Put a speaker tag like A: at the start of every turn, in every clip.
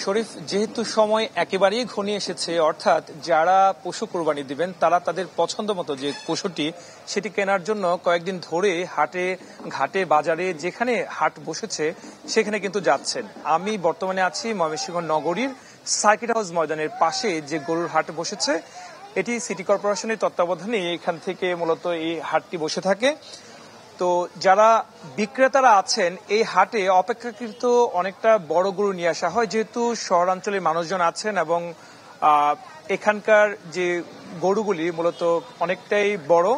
A: শরীফ, যেহেতু সময় একেবারেই ঘনিয়ে এসেছে, অর্থাৎ যারা পশু কোরবানি দিবেন তারা তাদের পছন্দ মতো যে পশুটি সেটি কেনার জন্য কয়েকদিন ধরে হাটে ঘাটে বাজারে যেখানে হাট বসেছে সেখানে কিন্তু যাচ্ছেন। আমি বর্তমানে আছি ময়মনসিংহ নগরীর সার্কিট হাউস ময়দানের পাশে যে গরুর হাট বসেছে, এটি সিটি কর্পোরেশনের তত্ত্বাবধানে এখান থেকে মূলত এই হাটটি বসে থাকে। তো যারা বিক্রেতারা আছেন এই হাটে অপেক্ষাকৃত অনেকটা বড় গরু নিয়ে আসা হয়, যেহেতু শহরাঞ্চলের মানুষজন আছেন এবং এখানকার যে গরুগুলি মূলত অনেকটাই বড়।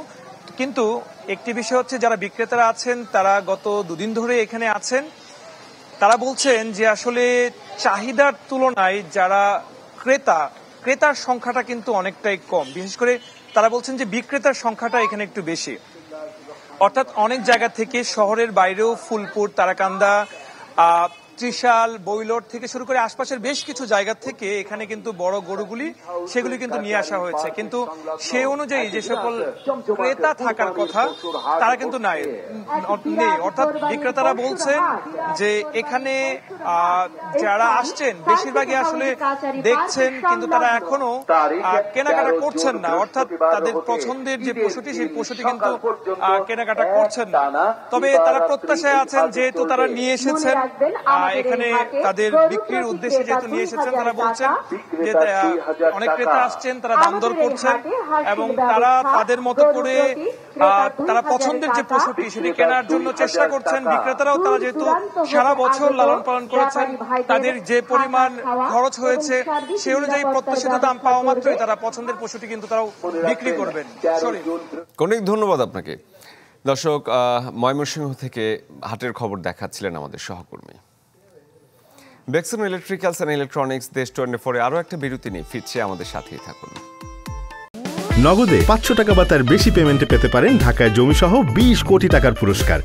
A: কিন্তু একটি বিষয় হচ্ছে, যারা বিক্রেতারা আছেন তারা গত দুদিন ধরে এখানে আছেন, তারা বলছেন যে আসলে চাহিদার তুলনায় যারা ক্রেতার সংখ্যাটা কিন্তু অনেকটাই কম। বিশেষ করে তারা বলছেন যে বিক্রেতার সংখ্যাটা এখানে একটু বেশি, অর্থাৎ অনেক জায়গা থেকে শহরের বাইরেও ফুলপুর, তারাকান্দা, ত্রিশাল, বৈলট থেকে শুরু করে আশপাশের বেশ কিছু জায়গা থেকে এখানে কিন্তু বড় গরুগুলি সেগুলি কিন্তু নিয়ে আসা হয়েছে। কিন্তু সে অনুযায়ী যে সকল ক্রেতা থাকার কথা তারা কিন্তু নেই, অর্থাৎ বিক্রেতারা বলছেন যে এখানে যারা আসছেন বেশিরভাগই আসলে দেখছেন, কিন্তু তারা এখনো কেনাকাটা করছেন না, অর্থাৎ তাদের পছন্দের যে পশুটি সেই পশুটি কিন্তু কেনাকাটা করছেন না। তবে তারা প্রত্যাশায় আছেন, যেহেতু তারা নিয়ে এসেছেন এখানে তাদের বিক্রির উদ্দেশ্যে, যেহেতু নিয়ে এসেছেন, তারা বলছেন যে অনেক ক্রেতা আসছেন, তারা দাম দর করছেন এবং তারা তাদের মতো করে তারা পছন্দের যে পশুটি সেটি কেনার জন্য চেষ্টা করছেন। বিক্রেতারাও তারা যেহেতু সারা বছর লালন পালন করেছেন, তাদের যে পরিমাণ খরচ হয়েছে সে অনুযায়ী প্রত্যাশিত দাম পাওয়া মাত্রই তারা পছন্দের পশুটি কিন্তু তারাও বিক্রি করবেন।
B: অনেক ধন্যবাদ আপনাকে। দর্শক, ময়মনসিংহ থেকে হাটের খবর দেখাচ্ছিলেন আমাদের সহকর্মী। বেক্সিম ইলেকট্রিক্যালস অ্যান্ড ইলেকট্রনিক্স দেশ 24 আরও একটা বিরতি নিয়ে ফিরছে, আমাদের সাথেই থাকুন।
C: নগদে 500 টাকা বা তার বেশি পেমেন্টে পেতে পারেন ঢাকায় জমিসহ 20 কোটি টাকার পুরস্কার।